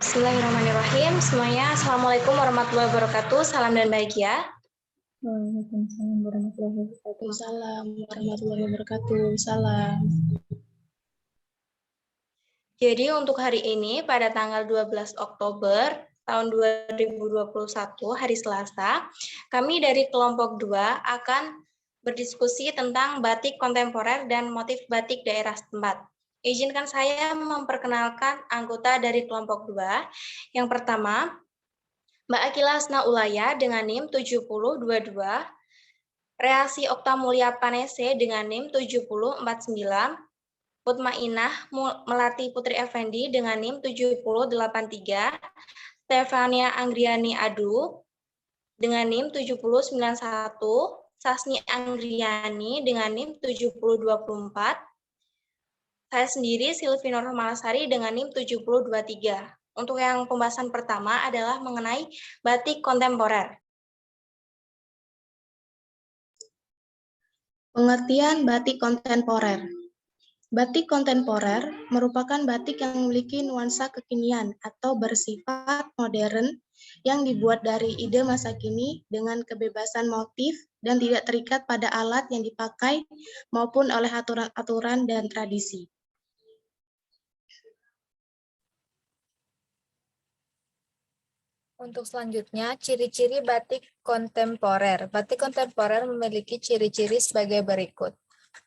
Bismillahirrahmanirrahim. Semuanya, Assalamualaikum warahmatullahi wabarakatuh. Salam dan bahagia. Waalaikumsalam warahmatullahi wabarakatuh. Salam warahmatullahi wabarakatuh. Salam. Jadi untuk hari ini pada tanggal 12 Oktober tahun 2021 hari Selasa, kami dari kelompok 2 akan berdiskusi tentang batik kontemporer dan motif batik daerah setempat. Izinkan saya memperkenalkan anggota dari kelompok 2. Yang pertama, Mbak Akila Hasna Ulaya dengan NIM 7022, Reasi Okta Mulia Panese dengan NIM 7049, Mutmainah Melati Putri Effendi dengan NIM 7083, Stefania Anggriani Adu dengan NIM 7091, Sasni Anggriani dengan NIM 7024, saya sendiri Silvi Nur Malasari dengan NIM 7023. Untuk yang pembahasan pertama adalah mengenai batik kontemporer. Pengertian batik kontemporer. Batik kontemporer merupakan batik yang memiliki nuansa kekinian atau bersifat modern yang dibuat dari ide masa kini dengan kebebasan motif dan tidak terikat pada alat yang dipakai maupun oleh aturan-aturan dan tradisi. Untuk selanjutnya, ciri-ciri batik kontemporer. Batik kontemporer memiliki ciri-ciri sebagai berikut.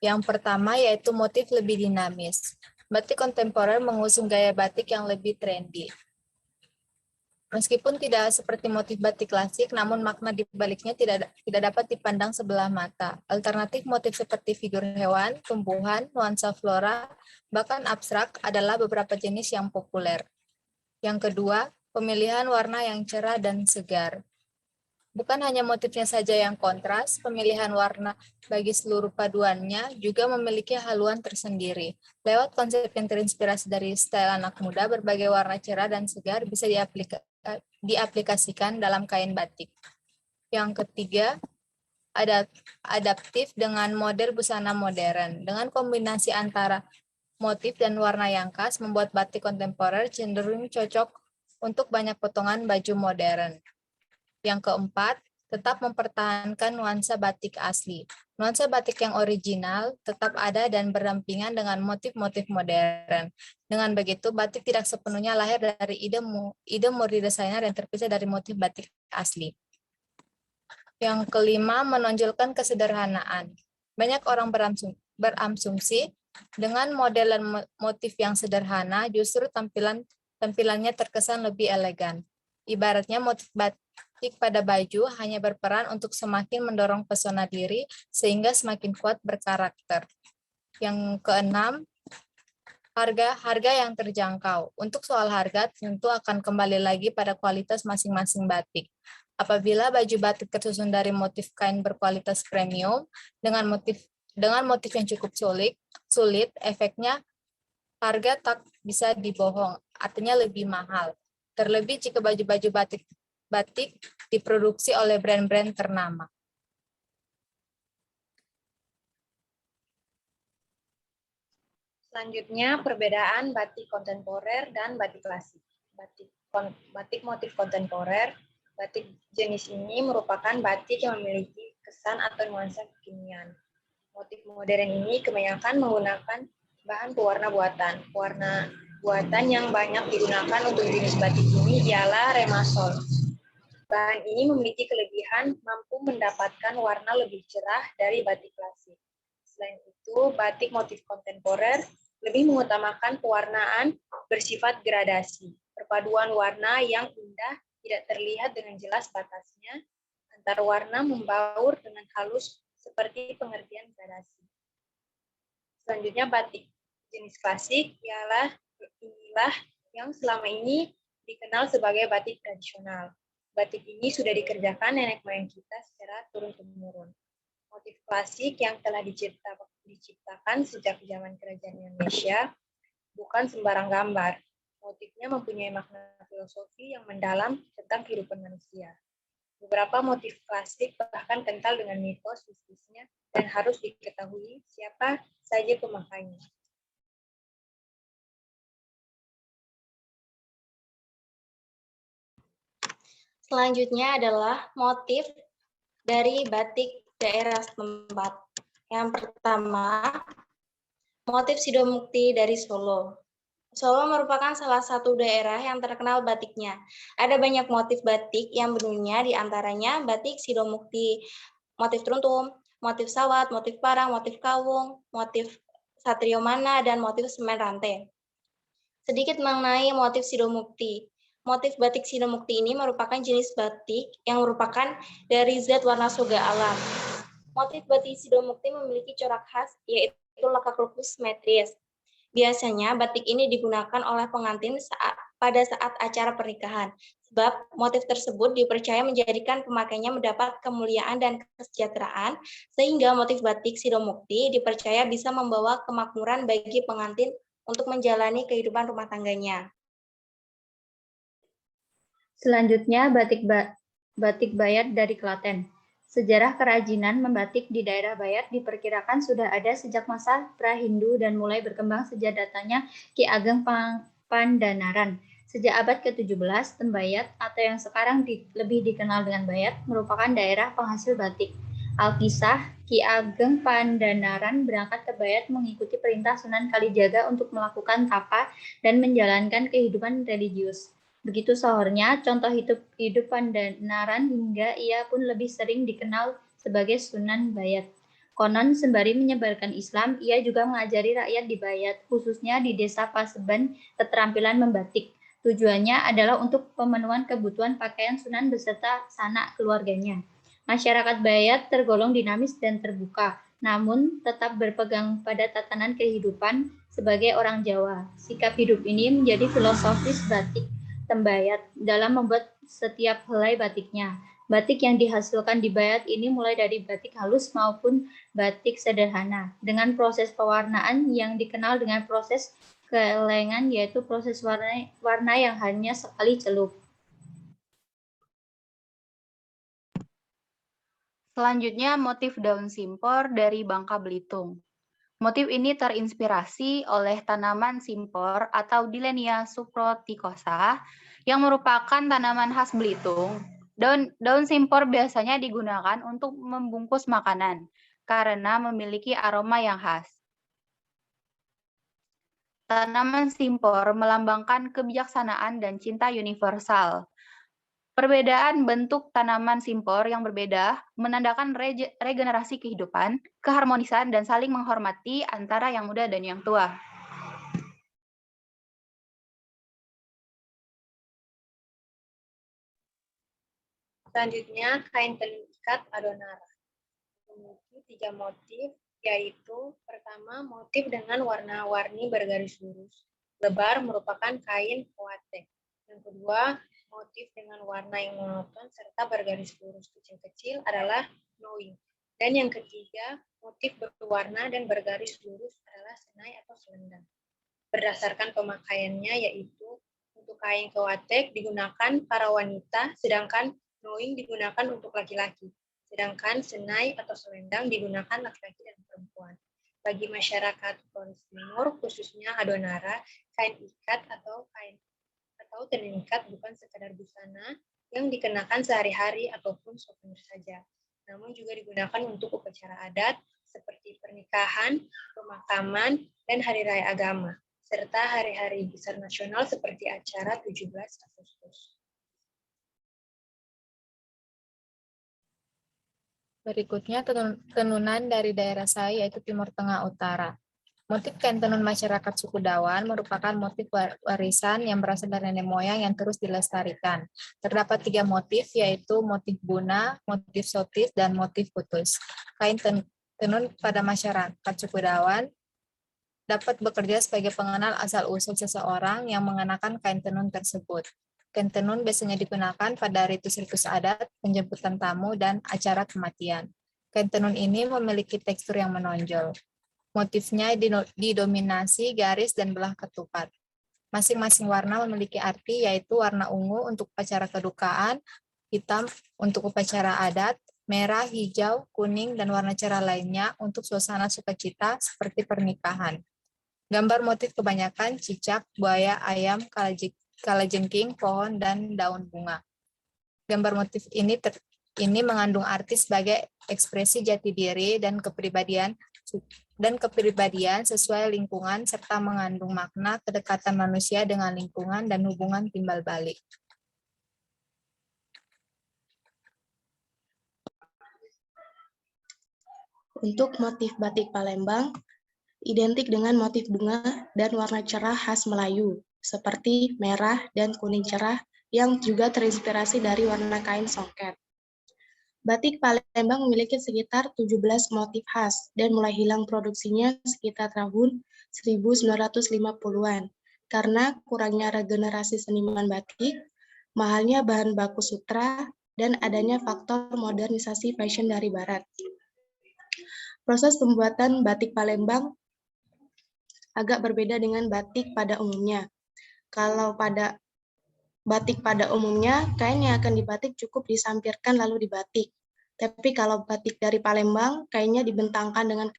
Yang pertama yaitu motif lebih dinamis. Batik kontemporer mengusung gaya batik yang lebih trendy. Meskipun tidak seperti motif batik klasik, namun makna di baliknya tidak dapat dipandang sebelah mata. Alternatif motif seperti figur hewan, tumbuhan, nuansa flora, bahkan abstrak adalah beberapa jenis yang populer. Yang kedua, pemilihan warna yang cerah dan segar. Bukan hanya motifnya saja yang kontras, pemilihan warna bagi seluruh paduannya juga memiliki haluan tersendiri. Lewat konsep yang terinspirasi dari style anak muda, berbagai warna cerah dan segar bisa diaplikasikan dalam kain batik. Yang ketiga, adaptif dengan model busana modern. Dengan kombinasi antara motif dan warna yang khas, membuat batik kontemporer cenderung cocok untuk banyak potongan baju modern. Yang keempat, tetap mempertahankan nuansa batik asli. Nuansa batik yang original tetap ada dan berdampingan dengan motif-motif modern. Dengan begitu, batik tidak sepenuhnya lahir dari ide murni desainer yang terpisah dari motif batik asli. Yang kelima, menonjolkan kesederhanaan. Banyak orang berasumsi dengan model dan motif yang sederhana, justru tampilannya terkesan lebih elegan. Ibaratnya motif batik pada baju hanya berperan untuk semakin mendorong pesona diri sehingga semakin kuat berkarakter. Yang keenam, harga yang terjangkau. Untuk soal harga tentu akan kembali lagi pada kualitas masing-masing batik. Apabila baju batik tersusun dari motif kain berkualitas premium dengan motif yang cukup sulit, efeknya harga tak bisa dibohong, artinya lebih mahal. Terlebih jika baju-baju batik diproduksi oleh brand-brand ternama. Selanjutnya, perbedaan batik kontemporer dan batik klasik. Batik motif kontemporer, batik jenis ini merupakan batik yang memiliki kesan atau nuansa kekinian. Motif modern ini kebanyakan menggunakan bahan pewarna buatan. Pewarna buatan yang banyak digunakan untuk jenis batik ini ialah remasol. Bahan ini memiliki kelebihan mampu mendapatkan warna lebih cerah dari batik klasik. Selain itu, batik motif kontemporer lebih mengutamakan pewarnaan bersifat gradasi. Perpaduan warna yang indah tidak terlihat dengan jelas batasnya, antara warna membaur dengan halus seperti pengertian gradasi. Selanjutnya, batik jenis klasik inilah yang selama ini dikenal sebagai batik tradisional. Batik ini sudah dikerjakan nenek moyang kita secara turun-temurun. Motif klasik yang telah diciptakan sejak zaman kerajaan Indonesia bukan sembarang gambar. Motifnya mempunyai makna filosofi yang mendalam tentang kehidupan manusia. Beberapa motif klasik bahkan kental dengan mitos mistisnya dan harus diketahui siapa saja pemakainya. Selanjutnya adalah motif dari batik daerah setempat. Yang pertama, motif Sidomukti dari Solo. Solo merupakan salah satu daerah yang terkenal batiknya. Ada banyak motif batik yang mendunia, di antaranya batik Sidomukti, motif teruntum, motif sawat, motif parang, motif kawung, motif satrio mana, dan motif semen rantai. Sedikit mengenai motif Sidomukti. Motif batik Sidomukti ini merupakan jenis batik yang merupakan dari zat warna soga alam. Motif batik Sidomukti memiliki corak khas, yaitu lekak lupus simetris. Biasanya batik ini digunakan oleh pengantin pada saat acara pernikahan, sebab motif tersebut dipercaya menjadikan pemakainya mendapat kemuliaan dan kesejahteraan, sehingga motif batik Sidomukti dipercaya bisa membawa kemakmuran bagi pengantin untuk menjalani kehidupan rumah tangganya. Selanjutnya, batik Bayat dari Klaten. Sejarah kerajinan membatik di daerah Bayat diperkirakan sudah ada sejak masa pra-Hindu dan mulai berkembang sejak datangnya Ki Ageng Pandanaran. Sejak abad ke-17, Tembayat atau yang sekarang lebih dikenal dengan Bayat merupakan daerah penghasil batik. Alkisah, Ki Ageng Pandanaran berangkat ke Bayat mengikuti perintah Sunan Kalijaga untuk melakukan tapa dan menjalankan kehidupan religius. Begitu sahornya, contoh hidup Pandanaran hingga ia pun lebih sering dikenal sebagai Sunan Bayat. Konon, sembari menyebarkan Islam, ia juga mengajari rakyat di Bayat, khususnya di desa Paseban, keterampilan membatik. Tujuannya adalah untuk pemenuhan kebutuhan pakaian Sunan beserta sanak keluarganya. Masyarakat Bayat tergolong dinamis dan terbuka, namun tetap berpegang pada tatanan kehidupan sebagai orang Jawa. Sikap hidup ini menjadi filosofis batik Tembayat dalam membuat setiap helai batiknya. Batik yang dihasilkan di Bayat ini mulai dari batik halus maupun batik sederhana, dengan proses pewarnaan yang dikenal dengan proses keelengan, yaitu proses warna yang hanya sekali celup. Selanjutnya, motif daun simpor dari Bangka Belitung. Motif ini terinspirasi oleh tanaman simpor atau Dilenia suproticosa yang merupakan tanaman khas Belitung. Daun simpor biasanya digunakan untuk membungkus makanan karena memiliki aroma yang khas. Tanaman simpor melambangkan kebijaksanaan dan cinta universal. Perbedaan bentuk tanaman simpor yang berbeda menandakan regenerasi kehidupan, keharmonisan, dan saling menghormati antara yang muda dan yang tua. Selanjutnya, kain tenun ikat Adonara. Memiliki 3 motif, yaitu pertama, motif dengan warna-warni bergaris lurus. Lebar merupakan kain koate. Yang kedua, motif dengan warna yang monoton serta bergaris lurus kecil-kecil adalah knowing. Dan yang ketiga, motif berwarna dan bergaris lurus adalah senai atau selendang. Berdasarkan pemakaiannya, yaitu untuk kain kewatek digunakan para wanita, sedangkan knowing digunakan untuk laki-laki. Sedangkan senai atau selendang digunakan laki-laki dan perempuan. Bagi masyarakat Flores Timur, khususnya Adonara, kain ikat atau tenun ikat bukan sekadar busana yang dikenakan sehari-hari ataupun souvenir saja, namun juga digunakan untuk upacara adat seperti pernikahan, pemakaman, dan hari raya agama, serta hari-hari besar nasional seperti acara 17 Agustus. Berikutnya tenunan dari daerah saya yaitu Timur Tengah Utara. Motif kain tenun masyarakat suku Dawan merupakan motif warisan yang berasal dari nenek moyang yang terus dilestarikan. Terdapat 3 motif, yaitu motif buna, motif sotis, dan motif putus. Kain tenun pada masyarakat suku Dawan dapat bekerja sebagai pengenal asal-usul seseorang yang mengenakan kain tenun tersebut. Kain tenun biasanya digunakan pada ritus-ritus adat, penjemputan tamu, dan acara kematian. Kain tenun ini memiliki tekstur yang menonjol. Motifnya didominasi garis dan belah ketupat. Masing-masing warna memiliki arti, yaitu warna ungu untuk upacara kedukaan, hitam untuk upacara adat, merah, hijau, kuning, dan warna cerah lainnya untuk suasana sukacita seperti pernikahan. Gambar motif kebanyakan cicak, buaya, ayam, kalajengking, pohon, dan daun bunga. Gambar motif ini mengandung arti sebagai ekspresi jati diri dan kepribadian sesuai lingkungan serta mengandung makna kedekatan manusia dengan lingkungan dan hubungan timbal balik. Untuk motif batik Palembang, identik dengan motif bunga dan warna cerah khas Melayu, seperti merah dan kuning cerah yang juga terinspirasi dari warna kain songket. Batik Palembang memiliki sekitar 17 motif khas dan mulai hilang produksinya sekitar tahun 1950-an karena kurangnya regenerasi seniman batik, mahalnya bahan baku sutra, dan adanya faktor modernisasi fashion dari barat. Proses pembuatan batik Palembang agak berbeda dengan batik pada umumnya. Kalau pada batik pada umumnya, kain yang akan dibatik cukup disampirkan lalu dibatik. Tapi kalau batik dari Palembang, kainnya dibentangkan dengan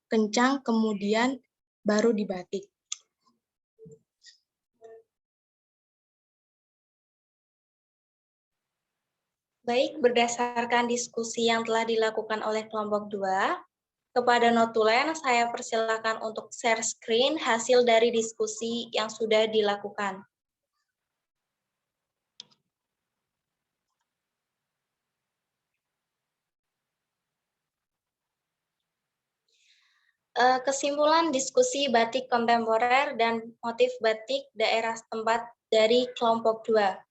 kencang kemudian baru dibatik. Baik, berdasarkan diskusi yang telah dilakukan oleh kelompok 2, kepada notulen saya persilakan untuk share screen hasil dari diskusi yang sudah dilakukan. Kesimpulan diskusi batik kontemporer dan motif batik daerah setempat dari kelompok 2.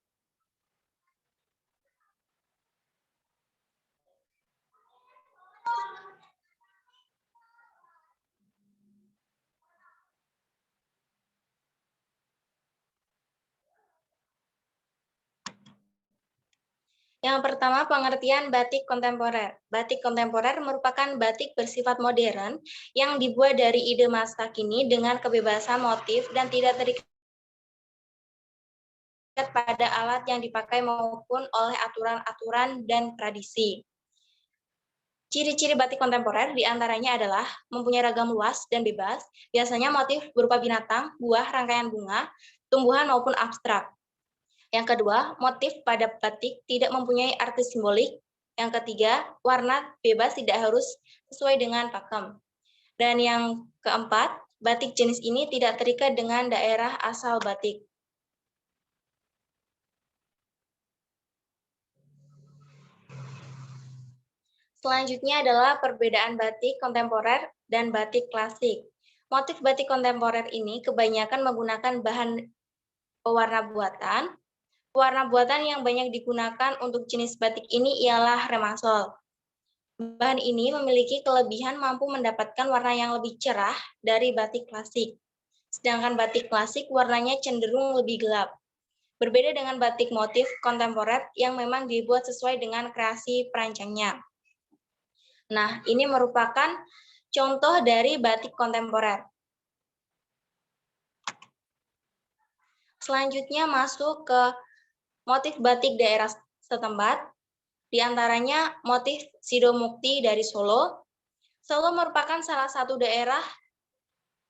Yang pertama, pengertian batik kontemporer. Batik kontemporer merupakan batik bersifat modern yang dibuat dari ide masa kini dengan kebebasan motif dan tidak terikat pada alat yang dipakai maupun oleh aturan-aturan dan tradisi. Ciri-ciri batik kontemporer diantaranya adalah mempunyai ragam luas dan bebas, biasanya motif berupa binatang, buah, rangkaian bunga, tumbuhan maupun abstrak. Yang kedua, motif pada batik tidak mempunyai arti simbolik. Yang ketiga, warna bebas tidak harus sesuai dengan pakem. Dan yang keempat, batik jenis ini tidak terikat dengan daerah asal batik. Selanjutnya adalah perbedaan batik kontemporer dan batik klasik. Motif batik kontemporer ini kebanyakan menggunakan bahan pewarna buatan. Warna buatan yang banyak digunakan untuk jenis batik ini ialah remasol. Bahan ini memiliki kelebihan mampu mendapatkan warna yang lebih cerah dari batik klasik. Sedangkan batik klasik warnanya cenderung lebih gelap. Berbeda dengan batik motif kontemporer yang memang dibuat sesuai dengan kreasi perancangnya. Nah, ini merupakan contoh dari batik kontemporer. Selanjutnya masuk ke motif batik daerah setempat, diantaranya motif Sidomukti dari Solo. Solo merupakan salah satu daerah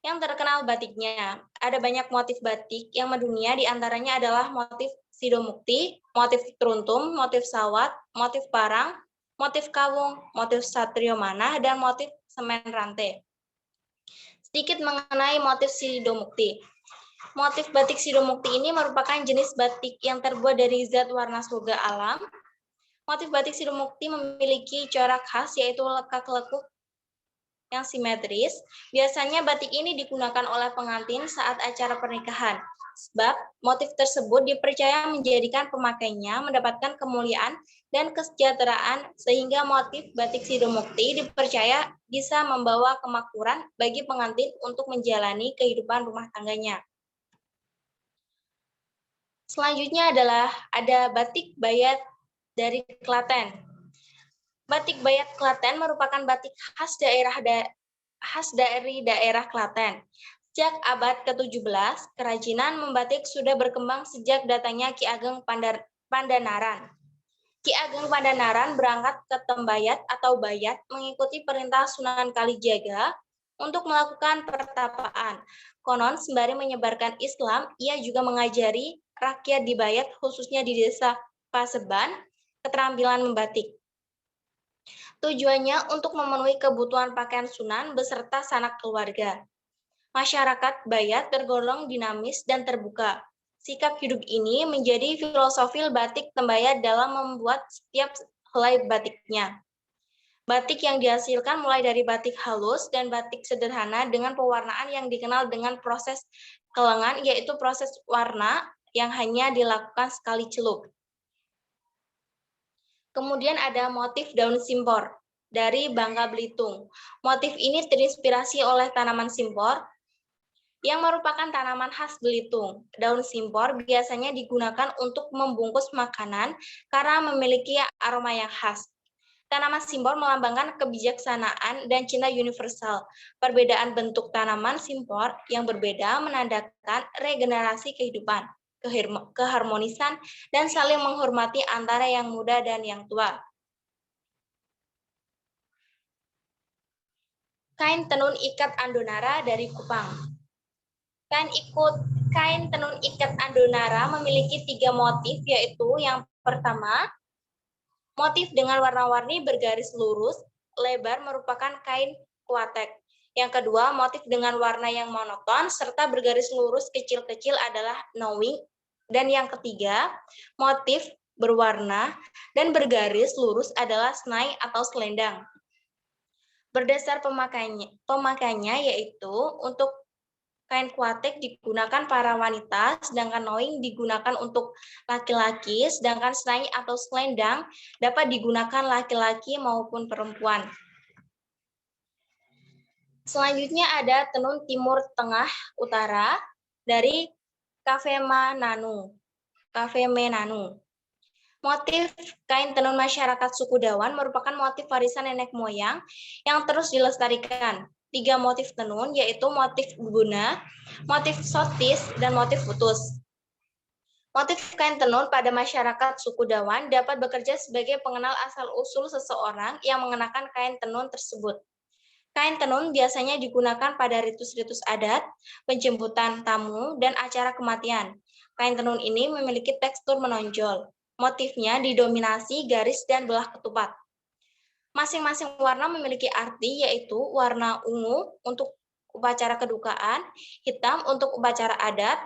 yang terkenal batiknya. Ada banyak motif batik yang mendunia, diantaranya adalah motif Sidomukti, motif teruntum, motif sawat, motif parang, motif kawung, motif satrio manah, dan motif semen rantai. Sedikit mengenai motif Sidomukti. Motif batik Sidomukti ini merupakan jenis batik yang terbuat dari zat warna surga alam. Motif batik Sidomukti memiliki corak khas yaitu lekak-lekuk yang simetris. Biasanya batik ini digunakan oleh pengantin saat acara pernikahan. Sebab motif tersebut dipercaya menjadikan pemakainya mendapatkan kemuliaan dan kesejahteraan, sehingga motif batik Sidomukti dipercaya bisa membawa kemakmuran bagi pengantin untuk menjalani kehidupan rumah tangganya. Selanjutnya adalah ada batik bayat dari Klaten. Batik bayat Klaten merupakan batik khas dari daerah Klaten. Sejak abad ke-17, kerajinan membatik sudah berkembang sejak datangnya Ki Ageng Pandanaran. Ki Ageng Pandanaran berangkat ke Tembayat atau Bayat mengikuti perintah Sunan Kalijaga untuk melakukan pertapaan. Konon sembari menyebarkan Islam, ia juga mengajari rakyat di Bayat, khususnya di desa paseban, keterampilan membatik. Tujuannya untuk memenuhi kebutuhan pakaian sunan beserta sanak keluarga. Masyarakat Bayat tergolong dinamis dan terbuka. Sikap hidup ini menjadi filosofi batik Tembayat dalam membuat setiap helai batiknya. Batik yang dihasilkan mulai dari batik halus dan batik sederhana dengan pewarnaan yang dikenal dengan proses kelengan, yaitu proses warna yang hanya dilakukan sekali celup. Kemudian ada motif daun simpor dari Bangka Belitung. Motif ini terinspirasi oleh tanaman simpor yang merupakan tanaman khas Belitung. Daun simpor biasanya digunakan untuk membungkus makanan karena memiliki aroma yang khas. Tanaman simpor melambangkan kebijaksanaan dan cinta universal. Perbedaan bentuk tanaman simpor yang berbeda menandakan regenerasi kehidupan, keharmonisan, dan saling menghormati antara yang muda dan yang tua. Kain tenun ikat Andonara dari Kupang. Kain tenun ikat Andonara memiliki 3 motif, yaitu yang pertama, motif dengan warna-warni bergaris lurus, lebar merupakan kain kuatek. Yang kedua, motif dengan warna yang monoton serta bergaris lurus kecil-kecil adalah knowing. Dan yang ketiga, motif berwarna dan bergaris lurus adalah snai atau selendang. Berdasar pemakaiannya yaitu untuk kain kuatek digunakan para wanita, sedangkan knowing digunakan untuk laki-laki, sedangkan snai atau selendang dapat digunakan laki-laki maupun perempuan. Selanjutnya ada tenun Timur Tengah Utara dari Cafe Menanu. Motif kain tenun masyarakat suku Dawan merupakan motif warisan nenek moyang yang terus dilestarikan. 3 motif tenun, yaitu motif guna, motif sotis, dan motif putus. Motif kain tenun pada masyarakat suku Dawan dapat bekerja sebagai pengenal asal-usul seseorang yang mengenakan kain tenun tersebut. Kain tenun biasanya digunakan pada ritus-ritus adat, penjemputan tamu, dan acara kematian. Kain tenun ini memiliki tekstur menonjol. Motifnya didominasi garis dan belah ketupat. Masing-masing warna memiliki arti, yaitu warna ungu untuk upacara kedukaan, hitam untuk upacara adat,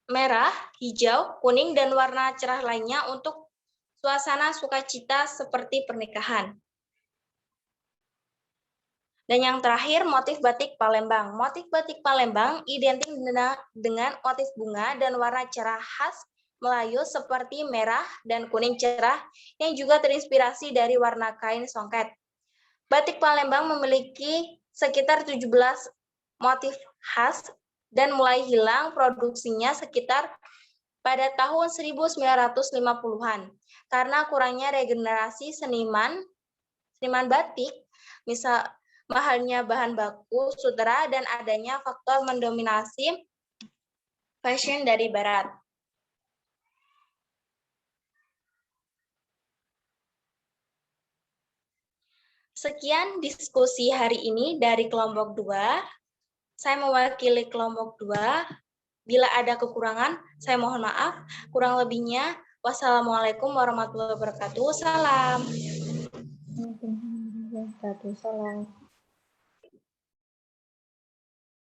merah, hijau, kuning, dan warna cerah lainnya untuk suasana sukacita seperti pernikahan. Dan yang terakhir, motif batik Palembang. Motif batik Palembang identik dengan motif bunga dan warna cerah khas Melayu seperti merah dan kuning cerah yang juga terinspirasi dari warna kain songket. Batik Palembang memiliki sekitar 17 motif khas dan mulai hilang produksinya sekitar pada tahun 1950-an karena kurangnya regenerasi seniman batik, misal mahalnya bahan baku, sutera, dan adanya faktor mendominasi fashion dari barat. Sekian diskusi hari ini dari kelompok 2. Saya mewakili kelompok 2. Bila ada kekurangan, saya mohon maaf. Kurang lebihnya, wassalamualaikum warahmatullahi wabarakatuh. Salam. Salam.